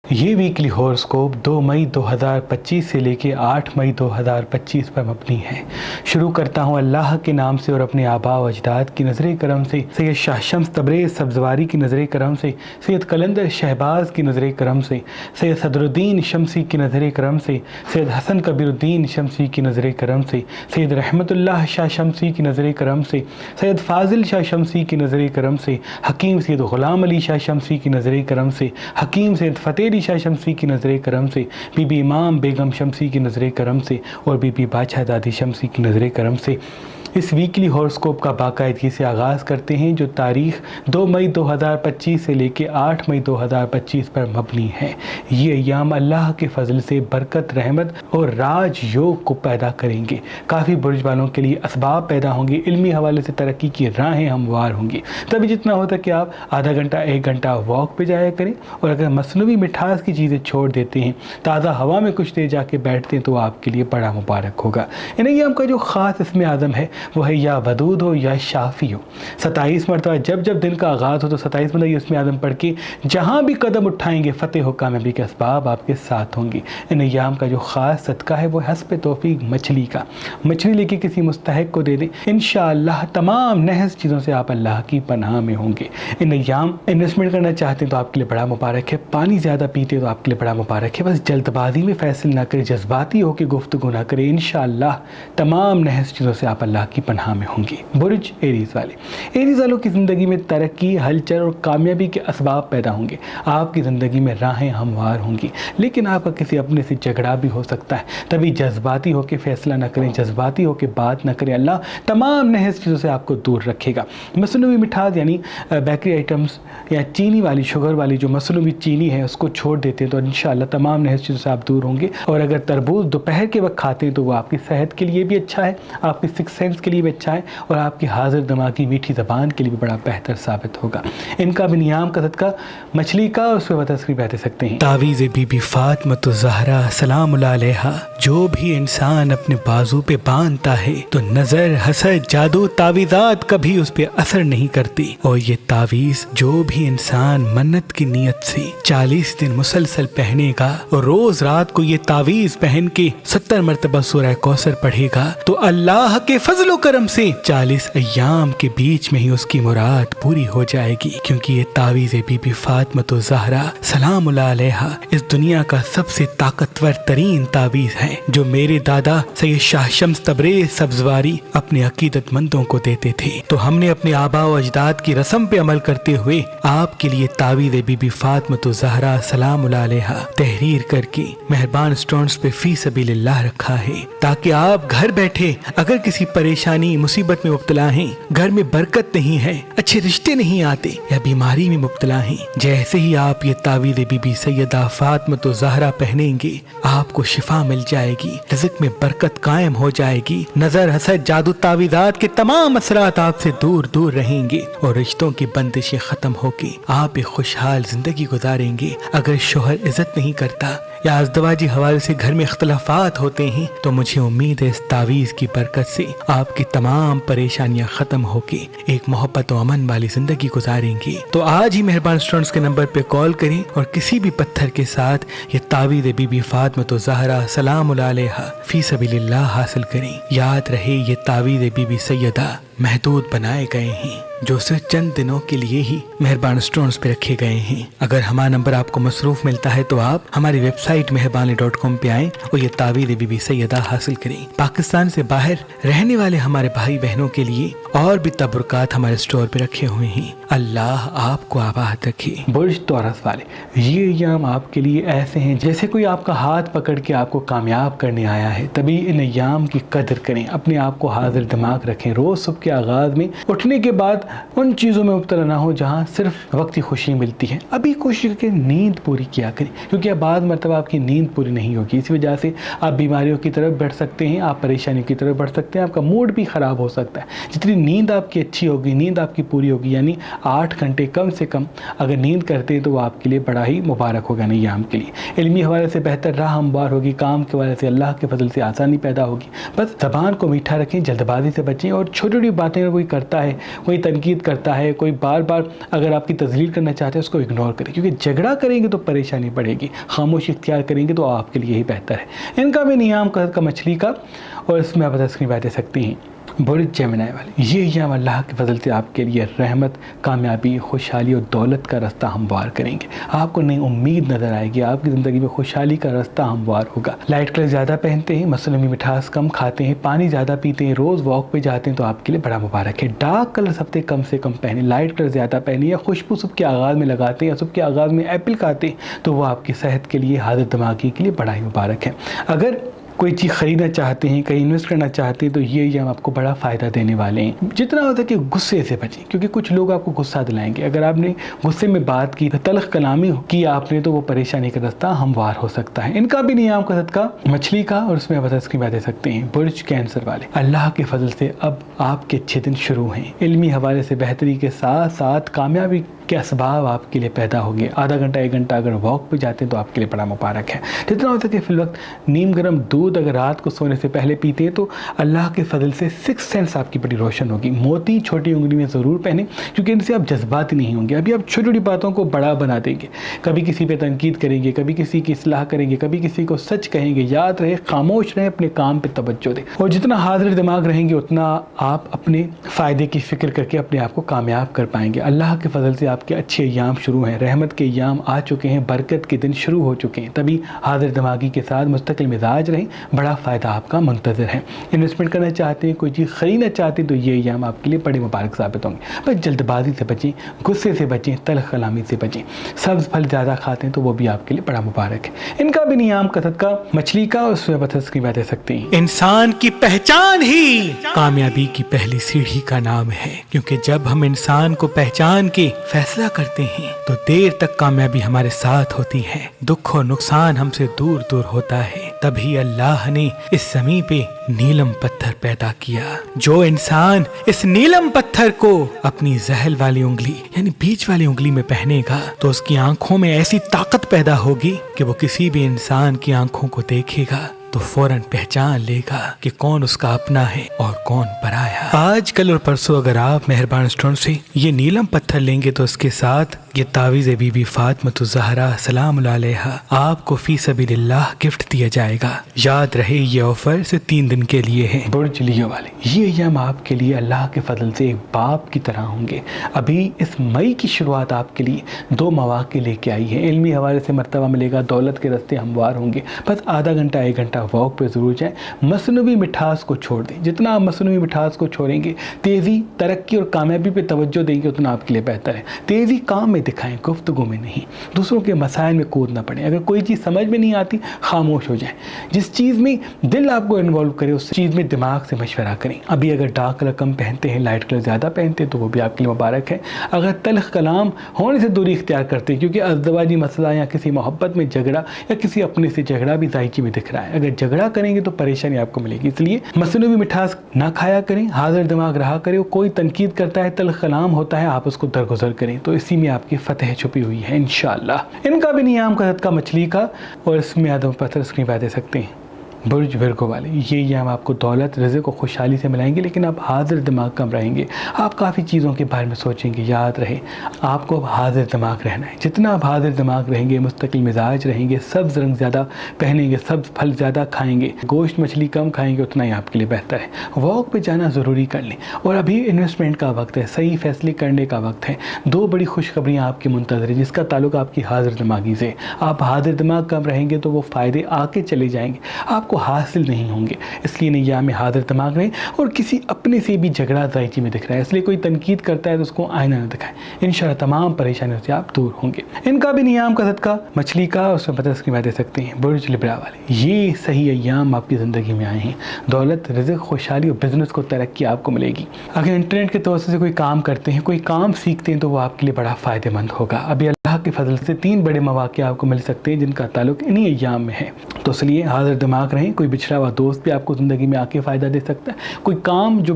یہ ویکلی ہوراسکوپ 2 مئی 2025 سے لے کے 8 مئی 2025 پر مبنی ہے۔ شروع کرتا ہوں اللہ کے نام سے اور اپنے آباء و اجداد کی نظر کرم سے، سید شاہ شمس تبریز سبزواری کی نظر کرم سے، سید قلندر شہباز کی نظر کرم سے، سید صدر الدین شمسی کی نظر کرم سے، سید حسن کبیر الدین شمسی کی نظر کرم سے، سید رحمت اللہ شاہ شمسی کی نظر کرم سے، سید فاضل شاہ شمسی کی نظر کرم سے، حکیم سید غلام علی شاہ شمسی کی نظر کرم سے، حکیم سید فتح علی شاہ شمسی کی نظر کرم سے، بی بی امام بیگم شمسی کی نظر کرم سے اور بی بی بادشاہ دادی شمسی کی نظر کرم سے اس ویکلی ہوراسکوپ کا باقاعدگی سے آغاز کرتے ہیں، جو تاریخ 2 مئی 2025 سے لے کے 8 مئی 2025 پر مبنی ہے۔ یہ ایام اللہ کے فضل سے برکت، رحمت اور راج یوگ کو پیدا کریں گے۔ کافی برج والوں کے لیے اسباب پیدا ہوں گے، علمی حوالے سے ترقی کی راہیں ہموار ہوں گی۔ تبھی جتنا ہوتا کہ آپ آدھا گھنٹہ 1 گھنٹہ واک پہ جایا کریں، اور اگر مصنوعی مٹھاس کی چیزیں چھوڑ دیتے ہیں، تازہ ہوا میں کچھ دیر جا کے بیٹھتے ہیں، تو آپ کے لیے بڑا مبارک ہوگا۔ ان ایام کا جو خاص اسم اعظم ہے وہ ہے یا ودود ہو یا شافی ہو۔ 27 مرتبہ جب دن کا آغاز ہو تو 27 مرتبہ یہ اسم اعظم پڑھ کے جہاں بھی قدم اٹھائیں گے فتح و کامیابی کے اسباب آپ کے ساتھ ہوں گے۔ ان ایام کا جو خاص صدقہ ہے وہ حسب توفیق مچھلی کا، مچھلی لے کے کسی مستحق کو دے دیں، انشاءاللہ تمام نحس چیزوں سے آپ اللہ کی پناہ میں ہوں گے۔ ان ایام انویسٹمنٹ کرنا چاہتے ہیں تو آپ کے لیے بڑا مبارک ہے، پانی زیادہ پیتے ہیں تو آپ کے لیے بڑا مبارک ہے، بس جلد بازی میں فیصلے نہ کریں، جذباتی ہو کے گفتگو نہ کریں، انشاءاللہ تمام نحس چیزوں سے آپ اللہ کی پناہ میں ہوں گے۔ برج ایریز والے، ایریز والوں کی زندگی میں ترقی، ہلچل اور کامیابی کے اسباب پیدا ہوں گے۔ آپ کی زندگی میں راہیں ہموار ہوں گی، لیکن آپ کا کسی اپنے سے جھگڑا بھی ہو سکتا ہے، تبھی جذباتی ہو کے فیصلہ نہ کریں، جذباتی ہو کے بات نہ کریں، اللہ تمام نحس چیزوں سے آپ کو دور رکھے گا۔ مصنوعی مٹھاس یعنی بیکری آئٹمس یا چینی والی، شوگر والی جو مصنوعی چینی ہے اس کو چھوڑ دیتے ہیں تو انشاءاللہ تمام نحس چیزوں سے آپ دور ہوں گے۔ اور اگر تربوز دوپہر کے وقت کھاتے ہیں تو وہ آپ کی صحت کے لیے بھی اچھا ہے، آپ کی سکس سینس کے لیے بھی اچھا ہے، اور آپ کی حاضر دماغی میٹھی زبان کے لیے بھی بڑا بہتر ثابت ہوگا۔ ان کا بھی نیام کا صدقہ مچھلی کا، اس پہ بتسکری دے سکتے ہیں۔ تعویذ بی بی فاطمۃ الزہرا سلام اللہ علیہا، جو بھی انسان اپنے بازو پہ باندھتا ہے تو نظر، حسد، جادو، تعویذات کبھی اس پہ اثر نہیں کرتی، اور یہ تعویذ جو بھی انسان منت کی نیت سے 40 دن مسلسل پہنے گا اور روز رات کو یہ تعویذ پہن کے 70 مرتبہ سورہ کوثر پڑھے گا تو اللہ کے فضل و کرم سے 40 ایام کے بیچ میں ہی اس کی مراد پوری ہو جائے گی، کیونکہ یہ تعویذ بی بی فاطمۃ الزہرا سلام اللہ علیہا اس دنیا کا سب سے طاقتور ترین تعویذ ہے، جو میرے دادا سید شاہ شمس تبریز سبزواری اپنے عقیدت مندوں کو دیتے تھے۔ تو ہم نے اپنے آباء و اجداد کی رسم پہ عمل کرتے ہوئے آپ کے لیے تعویذ بی بی فاطمۃ الزہرا سلام اللہ علیہا تحریر کر کے مہربان اسٹونز پہ فی سبیل اللہ رکھا ہے، تاکہ آپ گھر بیٹھے اگر کسی پریشانی مصیبت میں مبتلا ہیں، گھر میں برکت نہیں ہے، اچھے رشتے نہیں آتے یا بیماری میں مبتلا ہیں، جیسے ہی آپ یہ تعویذ بی بی سیدہ فاطمۃ الزہرا پہنیں گے آپ کو شفا مل جائے گی، رزق میں برکت قائم ہو جائے گی، نظر، حسد، جادو، تعویذات کے تمام اثرات آپ سے دور دور رہیں گے، اور رشتوں کی بندشیں ختم ہو کے آپ ایک خوشحال زندگی گزاریں گے۔ اگر شوہر عزت نہیں کرتا یا ازدواجی حوالے سے گھر میں اختلافات ہوتے ہیں تو مجھے امید ہے اس تعویذ کی برکت سے آپ کی تمام پریشانیاں ختم ہو کے ایک محبت و امن والی زندگی گزاریں گے۔ تو آج ہی مہربان اسٹوڈنٹس کے نمبر پہ کال کریں اور کسی بھی پتھر کے ساتھ یہ تعویذ بی بی فاطمۃ الزہرا سلام اللہ علیہا فی سبیل اللہ حاصل کریں۔ یاد رہے یہ تعویذ بی بی سیدہ محدود بنائے گئے ہیں، جو صرف چند دنوں کے لیے ہی مہربان اسٹونز پہ رکھے گئے ہیں۔ اگر ہمارا نمبر آپ کو مصروف ملتا ہے تو آپ ہماری ویب سائٹ مہربانی.com پہ آئیں اور یہ تعویذ بی بی سیدہ حاصل کریں۔ پاکستان سے باہر رہنے والے ہمارے بھائی بہنوں کے لیے اور بھی تبرکات ہمارے اسٹور پہ رکھے ہوئے ہیں۔ اللہ آپ کو آباد رکھے۔ برج توراس والے، یہ ایام آپ کے لیے ایسے ہیں جیسے کوئی آپ کا ہاتھ پکڑ کے آپ کو کامیاب کرنے آیا ہے، تبھی ان ایام کی قدر کریں، اپنے آپ کو حاضر دماغ رکھیں، روز صبح کے آغاز میں اٹھنے کے بعد ان چیزوں میں مبتلا نہ ہو جہاں صرف وقتی خوشی ملتی ہے، ابھی کوشش کر کے نیند پوری کیا کریں، کیونکہ بعض مرتبہ آپ کی نیند پوری نہیں ہوگی، اس وجہ سے آپ بیماریوں کی طرف بڑھ سکتے ہیں، آپ پریشانیوں کی طرف بڑھ سکتے ہیں، آپ کا موڈ بھی خراب ہو سکتا ہے۔ جتنی نیند آپ کی اچھی ہوگی، نیند آپ کی پوری ہوگی، یعنی 8 گھنٹے کم سے کم اگر نیند کرتے ہیں تو وہ آپ کے لیے بڑا ہی مبارک ہوگا ایام کے لیے۔ علمی حوالے سے بہتر راہ ہموار ہوگی، کام کے حوالے سے اللہ کے فضل سے آسانی پیدا ہوگی۔ بس زبان کو میٹھا رکھیں، جلد بازی سے بچیں، اور چھوٹی چھوٹی باتیں کوئی کرتا ہے، کوئی تنقید کرتا ہے, کوئی بار بار اگر آپ کی تذلیل کرنا چاہتے ہیں, اس کو اگنور کریں, کیونکہ جھگڑا کریں گے تو پریشانی بڑھے گی, خاموشی اختیار کریں گے تو آپ کے لیے ہی بہتر ہے. ان کا بھی نیام کا مچھلی کا, اور اس میں آپ اسکرین پہ دے سکتی ہیں برج جیمنائی والے. یہ ایام اللہ کے فضل سے آپ کے لیے رحمت, کامیابی, خوشحالی اور دولت کا رستہ ہموار کریں گے. آپ کو نئی امید نظر آئے گی, آپ کی زندگی میں خوشحالی کا رستہ ہموار ہوگا. لائٹ کلر زیادہ پہنتے ہیں, مصنوعی مٹھاس کم کھاتے ہیں, پانی زیادہ پیتے ہیں, روز واک پہ جاتے ہیں تو آپ کے لیے بڑا مبارک ہے. ڈارک کلر ہفتے کم سے کم پہنیں, لائٹ کلر زیادہ پہنیں, یا خوشبو صبح کے آغاز میں لگاتے ہیں یا صبح کے آغاز میں ایپل کھاتے ہیں تو وہ آپ کی صحت کے لیے, حاضر دماغی کے لیے بڑا ہی مبارک ہے. اگر کوئی چیز خریدنا چاہتے ہیں, کہیں انویسٹ کرنا چاہتے ہیں تو یہ ایام آپ کو بڑا فائدہ دینے والے ہیں. جتنا ہوتا ہے کہ غصے سے بچیں, کیونکہ کچھ لوگ آپ کو غصہ دلائیں گے. اگر آپ نے غصے میں بات کی, تلخ کلامی کی آپ نے, تو وہ پریشانی کا رستہ ہموار ہو سکتا ہے. ان کا بھی نیام کا صدقہ مچھلی کا, اور اس میں آپ اسکرین پہ دے سکتے ہیں برج کینسر والے. اللہ کے فضل سے اب آپ کے اچھے دن شروع ہیں. علمی حوالے سے بہتری کے ساتھ ساتھ کامیابی کے اسباب آپ کے لیے پیدا ہو گئے. آدھا گھنٹہ 1 گھنٹہ اگر واک پہ جاتے ہیں تو آپ کے لیے بڑا مبارک ہے. جتنا ہو سکے فی الوقت نیم گرم دودھ اگر رات کو سونے سے پہلے پیتے ہیں تو اللہ کے فضل سے 6 سینس آپ کی بڑی روشن ہوگی. موتی چھوٹی انگلی میں ضرور پہنیں, کیونکہ ان سے آپ جذباتی نہیں ہوں گے. ابھی آپ چھوٹی چھوٹی باتوں کو بڑا بنا دیں گے, کبھی کسی پہ تنقید کریں گے, کبھی کسی کی اصلاح کریں گے, کبھی کسی کو سچ کہیں گے. یاد رہے, خاموش رہیں, اپنے کام پہ توجہ دیں, اور جتنا حاضر دماغ رہیں گے اتنا آپ اپنے فائدے کی فکر کر کے اپنے آپ کو کامیاب کر پائیں گے. اللہ کے فضل سے آپ کے اچھے ایام شروع ہیں, رحمت کے ایام آ چکے ہیں, برکت کے دن شروع ہو چکے ہیں. تبھی حاضر دماغی کے ساتھ مستقل مزاج رہیں, بڑا فائدہ آپ کا منتظر ہے. انویسٹمنٹ کرنا چاہتے ہیں, کوئی چیز خریدنا چاہتے ہیں تو یہ ایام آپ کے لیے بڑے مبارک ثابت ہوں گے. بس جلد بازی سے بچیں, غصے سے بچیں, تلخ کلامی سے بچیں. سبز پھل زیادہ کھاتے ہیں تو وہ بھی آپ کے لیے بڑا مبارک ہے. ان کا بھی نیام کا صدقہ مچھلی کا, اس میں بس کی باتیں سکتے ہیں. انسان کی پہچان ہی کامیابی کی پہلی سیڑھی کا نام ہے, کیونکہ جب ہم انسان کو پہچان کے فیصلہ کرتے ہیں تو دیر تک کامیابی ہمارے ساتھ ہوتی ہے, دکھ و نقصان ہم سے دور دور ہوتا ہے. تبھی اللہ نے اس زمین پہ نیلم پتھر پیدا کیا. جو انسان اس نیلم پتھر کو اپنی زحل والی انگلی یعنی بیچ والی انگلی میں پہنے گا تو اس کی آنکھوں میں ایسی طاقت پیدا ہوگی کہ وہ کسی بھی انسان کی آنکھوں کو دیکھے گا تو فوراً پہچان لے گا کہ کون اس کا اپنا ہے اور کون پرایا. آج کل اور پرسوں اگر آپ مہربان اسٹون سے یہ نیلم پتھر لیں گے تو اس کے ساتھ یہ تعویذ بی بی فاطمۃ الزہرا سلام اللہ علیہا آپ کو فی سبیل اللہ گفٹ دیا جائے گا. یاد رہے یہ آفر سے 3 دن کے لیے ہے. برج لیو والے, یہ ایام آپ کے لیے اللہ کے فضل سے ایک باپ کی طرح ہوں گے. ابھی اس مئی کی شروعات آپ کے لیے 2 مواقع لے کے آئی ہے. علمی حوالے سے مرتبہ ملے گا, دولت کے راستے ہموار ہوں گے. بس آدھا گھنٹہ 1 گھنٹہ واک پہ ضرور جائیں. مصنوعی مٹھاس کو چھوڑ دیں. جتنا آپ مصنوعی مٹھاس کو چھوڑیں گے, تیزی, ترقی اور کامیابی پہ توجہ دیں گے, اتنا آپ کے لیے بہتر ہے. تیزی کام میں دکھائیں, گفتگو میں نہیں. دوسروں کے مسائل میں کود نہ پڑیں. اگر کوئی چیز سمجھ میں نہیں آتی, خاموش ہو جائیں. جس چیز میں دل آپ کو انوالو کرے اس چیز میں دماغ سے مشورہ کریں. ابھی اگر ڈارک کلر کم پہنتے ہیں, لائٹ کلر زیادہ پہنتے ہیں تو وہ بھی آپ کے لیے مبارک ہے. اگر تلخ کلام ہونے سے دوری اختیار کرتے ہیں, کیونکہ ازدواجی مسئلہ یا کسی محبت میں جھگڑا یا کسی اپنے سے جھگڑا بھی ذائقے میں دکھ رہا ہے, اگر جھگڑا کریں گے تو پریشانی آپ کو ملے گی. اس لیے مصنوعی مٹھاس نہ کھایا کریں, حاضر دماغ رہا کریں. کوئی تنقید کرتا ہے, تلخ کلام ہوتا ہے, آپ اس کو درگزر کریں, تو اسی میں آپ کی فتح چھپی ہوئی ہے انشاءاللہ. ان کا بھی نیام کا صدقہ مچھلی کا, اور اس میں آدم پتھر اسکرین پہ دے سکتے ہیں. برج ورگو والے, یہ ایام آپ کو دولت, رزق و خوشحالی سے ملائیں گے, لیکن آپ حاضر دماغ کم رہیں گے. آپ کافی چیزوں کے بارے میں سوچیں گے. یاد رہے, آپ کو حاضر دماغ رہنا ہے. جتنا آپ حاضر دماغ رہیں گے, مستقل مزاج رہیں گے, سبز رنگ زیادہ پہنیں گے, سبز پھل زیادہ کھائیں گے, گوشت مچھلی کم کھائیں گے, اتنا ہی آپ کے لیے بہتر ہے. واک پہ جانا ضروری کر لیں, اور ابھی انویسٹمنٹ کا وقت ہے, صحیح فیصلے کرنے کا وقت ہے. 2 بڑی خوشخبریاں آپ کی منتظر ہیں, جس کا تعلق آپ کی حاضر دماغی سے. آپ حاضر دماغ کم رہیں گے تو وہ فائدے آ کے چلے جائیں گے, آپ کو حاصل نہیں ہوں گے. اس لیے نیام میں حاضر دماغ رہیں, اور کسی اپنے سے بھی جھگڑا ذائقے میں دکھ رہا ہے, اس لیے کوئی تنقید کرتا ہے تو اس کو آئینہ نہ دکھائیں. انشاءاللہ تمام پریشانیوں سے آپ دور ہوں گے. ان کا بھی نیام کا صدقہ مچھلی کا, اس میں 50 کی باتیں سکتے ہیں. برج لبرا والے, یہ صحیح ایام آپ کی زندگی میں آئے ہیں. دولت, رزق, خوشحالی اور بزنس کو ترقی آپ کو ملے گی. اگر انٹرنیٹ کے توسط سے کوئی کام کرتے ہیں, کوئی کام سیکھتے ہیں, تو وہ آپ کے لیے بڑا فائدہ مند ہوگا. ابھی اللہ کے فضل سے 3 بڑے مواقع آپ کو مل سکتے ہیں, جن کا تعلق انہی ایام میں ہے. تو اس لیے حاضر دماغ رہیں. کوئی بچھڑا ہوا دوست بھی آپ کو زندگی میں آ کے فائدہ دے سکتا ہے. کوئی کام جو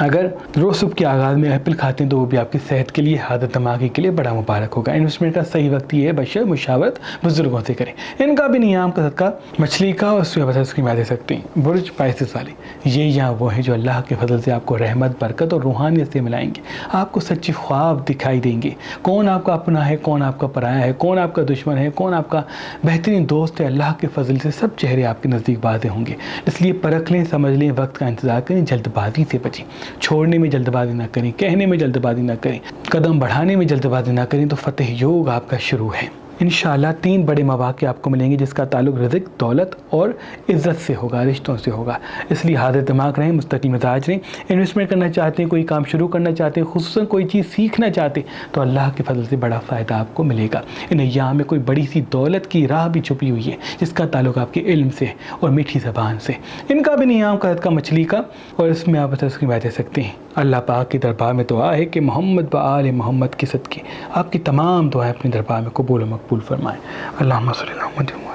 اگر روز صبح کے آغاز میں ایپل کھاتے ہیں تو وہ بھی آپ کی صحت کے لیے، حالت دماغی کے لیے بڑا مبارک ہوگا۔ انویسٹمنٹ کا صحیح وقت یہ ہے، بشر مشاورت بزرگوں سے کریں۔ ان کا بھی نیام کا صدقہ مچھلی کا اور اس کی دے سکتے ہیں۔ برج پائسس والے یہ یہاں وہ ہیں جو اللہ کے فضل سے آپ کو رحمت، برکت اور روحانیت سے ملائیں گے۔ آپ کو سچے خواب دکھائی دیں گے، کون آپ کا اپنا ہے، کون آپ کا پرایا ہے، کون آپ کا دشمن ہے، کون آپ کا بہترین دوست ہے۔ اللہ کے فضل سے سب چہرے آپ کے نزدیک واضح ہوں گے، اس لیے پرکھ لیں، سمجھ لیں، وقت کا انتظار کریں، جلد بازی سے بچیں، چھوڑنے میں جلد بازی نہ کریں، کہنے میں جلد بازی نہ کریں، قدم بڑھانے میں جلد بازی نہ کریں، تو فتح یوگ آپ کا شروع ہے۔ انشاءاللہ 3 بڑے مواقع آپ کو ملیں گے جس کا تعلق رزق، دولت اور عزت سے ہوگا، رشتوں سے ہوگا، اس لیے حاضر دماغ رہیں، مستقل مزاج رہیں۔ انویسٹمنٹ کرنا چاہتے ہیں، کوئی کام شروع کرنا چاہتے ہیں، خصوصاً کوئی چیز سیکھنا چاہتے ہیں تو اللہ کے فضل سے بڑا فائدہ آپ کو ملے گا۔ ان ایام میں کوئی بڑی سی دولت کی راہ بھی چھپی ہوئی ہے جس کا تعلق آپ کے علم سے اور میٹھی زبان سے۔ ان کا بھی نیام کا صدقہ مچھلی کا، اور اس میں آپ اس کی بات دے سکتے ہیں۔ اللہ پاک کی دربار میں دعا ہے کہ محمد و آل محمد کے صدقے آپ کی تمام دعائیں اپنے دربار میں قبول و مقبول فرمائیں۔ اللہم صلی اللہ علیہ وسلم۔